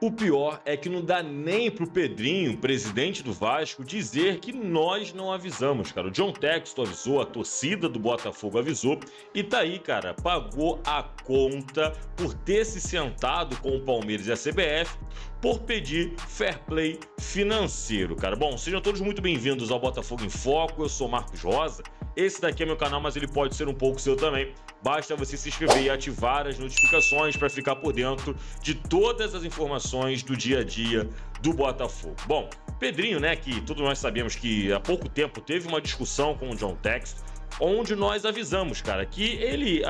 O pior é que não dá nem pro Pedrinho, presidente do Vasco, dizer que nós não avisamos, cara. O John Textor avisou, a torcida do Botafogo avisou e tá aí, cara, pagou a conta por ter se sentado com o Palmeiras e a CBF por pedir fair play financeiro, cara. Bom, sejam todos muito bem-vindos ao Botafogo em Foco, eu sou Marcos Rosa. Esse daqui é meu canal, mas ele pode ser um pouco seu também. Basta você se inscrever e ativar as notificações para ficar por dentro de todas as informações do dia a dia do Botafogo. Bom, Pedrinho, né, que todos nós sabemos que há pouco tempo teve uma discussão com o John Textor, onde nós avisamos, cara, que ele,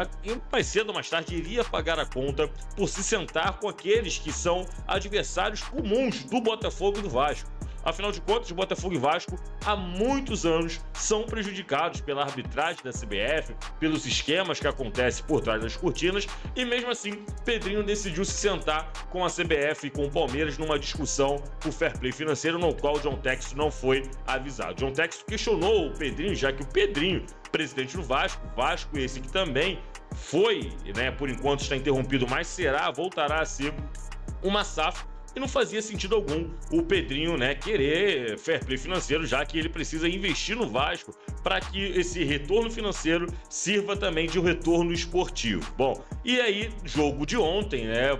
mais cedo ou mais tarde, iria pagar a conta por se sentar com aqueles que são adversários comuns do Botafogo e do Vasco. Afinal de contas, o Botafogo e Vasco há muitos anos são prejudicados pela arbitragem da CBF, pelos esquemas que acontecem por trás das cortinas, e mesmo assim, Pedrinho decidiu se sentar com a CBF e com o Palmeiras numa discussão por fair play financeiro, no qual o John Textor não foi avisado. John Textor questionou o Pedrinho, já que o Pedrinho, presidente do Vasco esse que também foi, né, por enquanto está interrompido, mas voltará a ser uma SAF. E não fazia sentido algum o Pedrinho, né, querer fair play financeiro, já que ele precisa investir no Vasco para que esse retorno financeiro sirva também de um retorno esportivo. Bom, e aí, jogo de ontem, né,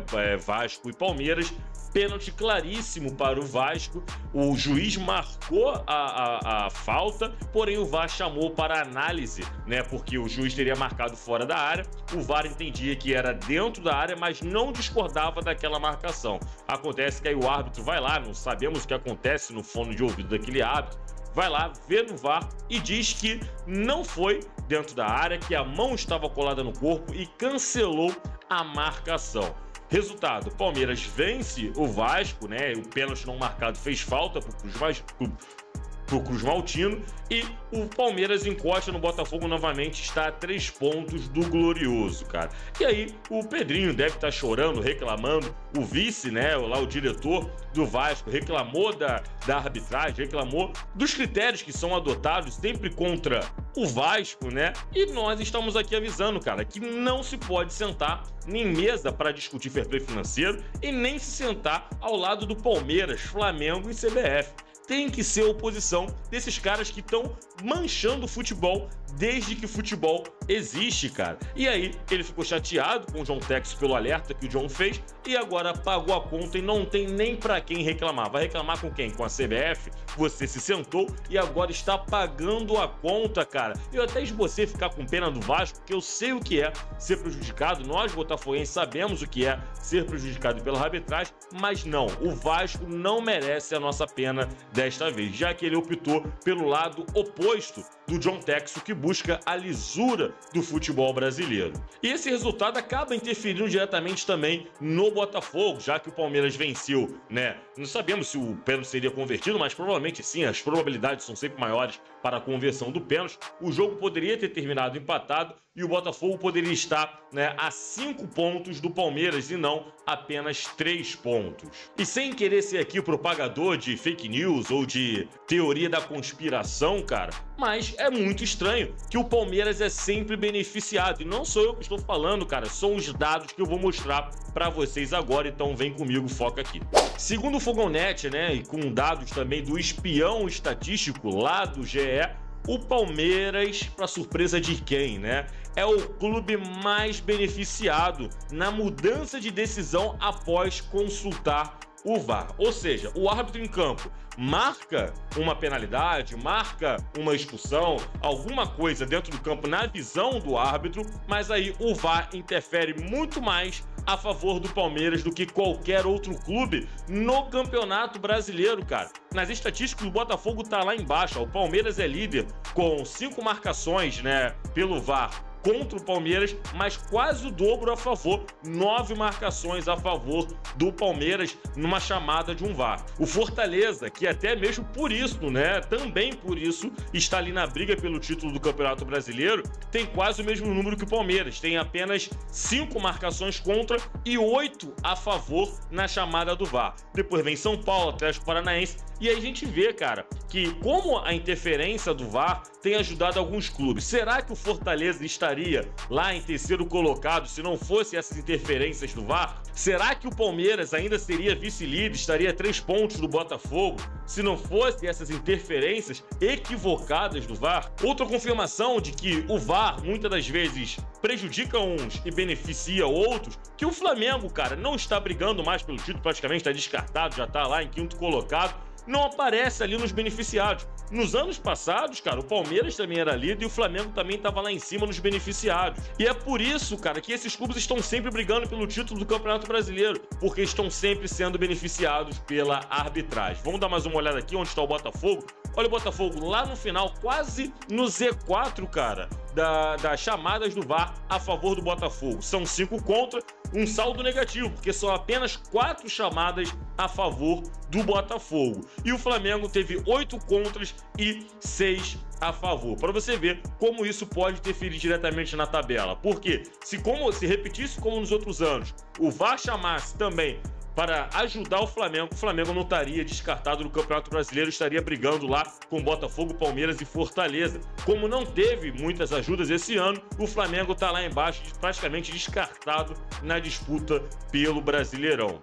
Vasco e Palmeiras, pênalti claríssimo para o Vasco, o juiz marcou a falta, porém o VAR chamou para análise, né, porque o juiz teria marcado fora da área, o VAR entendia que era dentro da área, mas não discordava daquela marcação. Acontece que aí o árbitro vai lá, não sabemos o que acontece no fone de ouvido daquele árbitro, vai lá, vê no VAR e diz que não foi dentro da área, que a mão estava colada no corpo e cancelou a marcação. Resultado, Palmeiras vence o Vasco, né? O pênalti não marcado fez falta pro Cruz Maltino e o Palmeiras encosta no Botafogo novamente, está a 3 pontos do Glorioso, cara. E aí o Pedrinho deve estar chorando, reclamando, o vice, né, lá o diretor do Vasco reclamou da arbitragem, reclamou dos critérios que são adotados sempre contra o Vasco, né? E nós estamos aqui avisando, cara, que não se pode sentar em mesa para discutir fair play financeiro e nem se sentar ao lado do Palmeiras, Flamengo e CBF. Tem que ser oposição desses caras que estão manchando o futebol desde que o futebol existe, cara. E aí, ele ficou chateado com o John Textor pelo alerta que o John fez e agora pagou a conta e não tem nem pra quem reclamar. Vai reclamar com quem? Com a CBF? Você se sentou e agora está pagando a conta, cara. Eu até esbocei ficar com pena do Vasco, porque eu sei o que é ser prejudicado. Nós, botafoguenses, sabemos o que é ser prejudicado pela arbitragem, mas não, o Vasco não merece a nossa pena desta vez, já que ele optou pelo lado oposto do John Textor, que busca a lisura do futebol brasileiro. E esse resultado acaba interferindo diretamente também no Botafogo, já que o Palmeiras venceu, né? Não sabemos se o pênalti seria convertido, mas provavelmente sim, as probabilidades são sempre maiores para a conversão do pênalti. O jogo poderia ter terminado empatado e o Botafogo poderia estar, né, a 5 pontos do Palmeiras e não apenas 3 pontos. E sem querer ser aqui o propagador de fake news ou de teoria da conspiração, cara, mas é muito estranho que o Palmeiras é sempre beneficiado. E não sou eu que estou falando, cara, são os dados que eu vou mostrar para vocês agora, então vem comigo, foca aqui. Segundo o Fogonet, né, e com dados também do espião estatístico lá do GE, o Palmeiras, para surpresa de quem, né, é o clube mais beneficiado na mudança de decisão após consultar o VAR. Ou seja, o árbitro em campo marca uma penalidade, marca uma expulsão, alguma coisa dentro do campo na visão do árbitro, mas aí o VAR interfere muito mais a favor do Palmeiras do que qualquer outro clube no Campeonato Brasileiro, cara. Nas estatísticas, o Botafogo tá lá embaixo, ó. O Palmeiras é líder com 5 marcações, né, pelo VAR contra o Palmeiras, mas quase o dobro a favor, 9 marcações a favor do Palmeiras numa chamada de um VAR. O Fortaleza, que até mesmo por isso, né, também por isso, está ali na briga pelo título do Campeonato Brasileiro, tem quase o mesmo número que o Palmeiras, tem apenas 5 marcações contra e 8 a favor na chamada do VAR. Depois vem São Paulo, Atlético Paranaense E aí a gente vê, cara, que como a interferência do VAR tem ajudado alguns clubes. Será que o Fortaleza estaria lá em terceiro colocado se não fosse essas interferências do VAR? Será que o Palmeiras ainda seria vice-líder, estaria a 3 pontos do Botafogo se não fosse essas interferências equivocadas do VAR? Outra confirmação de que o VAR muitas das vezes prejudica uns e beneficia outros, que o Flamengo, cara, não está brigando mais pelo título, praticamente está descartado, já está lá em 5º colocado, não aparece ali nos beneficiados. Nos anos passados, cara, o Palmeiras também era líder e o Flamengo também estava lá em cima nos beneficiados. E é por isso, cara, que esses clubes estão sempre brigando pelo título do Campeonato Brasileiro, porque estão sempre sendo beneficiados pela arbitragem. Vamos dar mais uma olhada aqui onde está o Botafogo. Olha o Botafogo lá no final, quase no Z4, cara, das chamadas do VAR a favor do Botafogo. São 5 contra, um saldo negativo, porque são apenas 4 chamadas a favor do Botafogo. E o Flamengo teve 8 contras e 6 a favor. Para você ver como isso pode interferir diretamente na tabela. Porque se repetisse como nos outros anos, o VAR chamasse também para ajudar o Flamengo não estaria descartado no Campeonato Brasileiro, estaria brigando lá com Botafogo, Palmeiras e Fortaleza. Como não teve muitas ajudas esse ano, o Flamengo está lá embaixo, praticamente descartado na disputa pelo Brasileirão.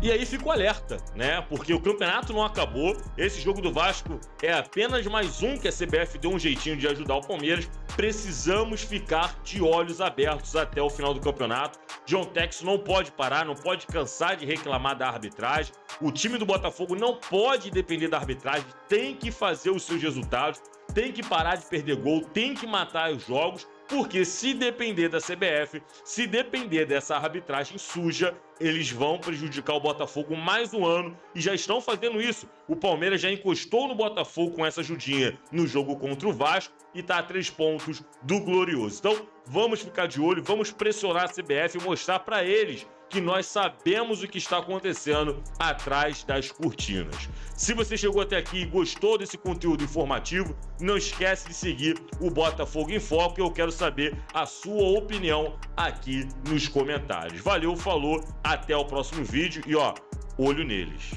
E aí fica o alerta, né? Porque o campeonato não acabou, esse jogo do Vasco é apenas mais um que a CBF deu um jeitinho de ajudar o Palmeiras. Precisamos ficar de olhos abertos até o final do campeonato. John Textor não pode parar, não pode cansar de reclamar da arbitragem. O time do Botafogo não pode depender da arbitragem, tem que fazer os seus resultados, tem que parar de perder gol, tem que matar os jogos, porque se depender da CBF, se depender dessa arbitragem suja, eles vão prejudicar o Botafogo mais um ano e já estão fazendo isso. O Palmeiras já encostou no Botafogo com essa ajudinha no jogo contra o Vasco e está a 3 pontos do Glorioso. Então, vamos ficar de olho, vamos pressionar a CBF e mostrar para eles que nós sabemos o que está acontecendo atrás das cortinas. Se você chegou até aqui e gostou desse conteúdo informativo, não esquece de seguir o Botafogo em Foco, e eu quero saber a sua opinião aqui nos comentários. Valeu, falou, até o próximo vídeo e olho neles.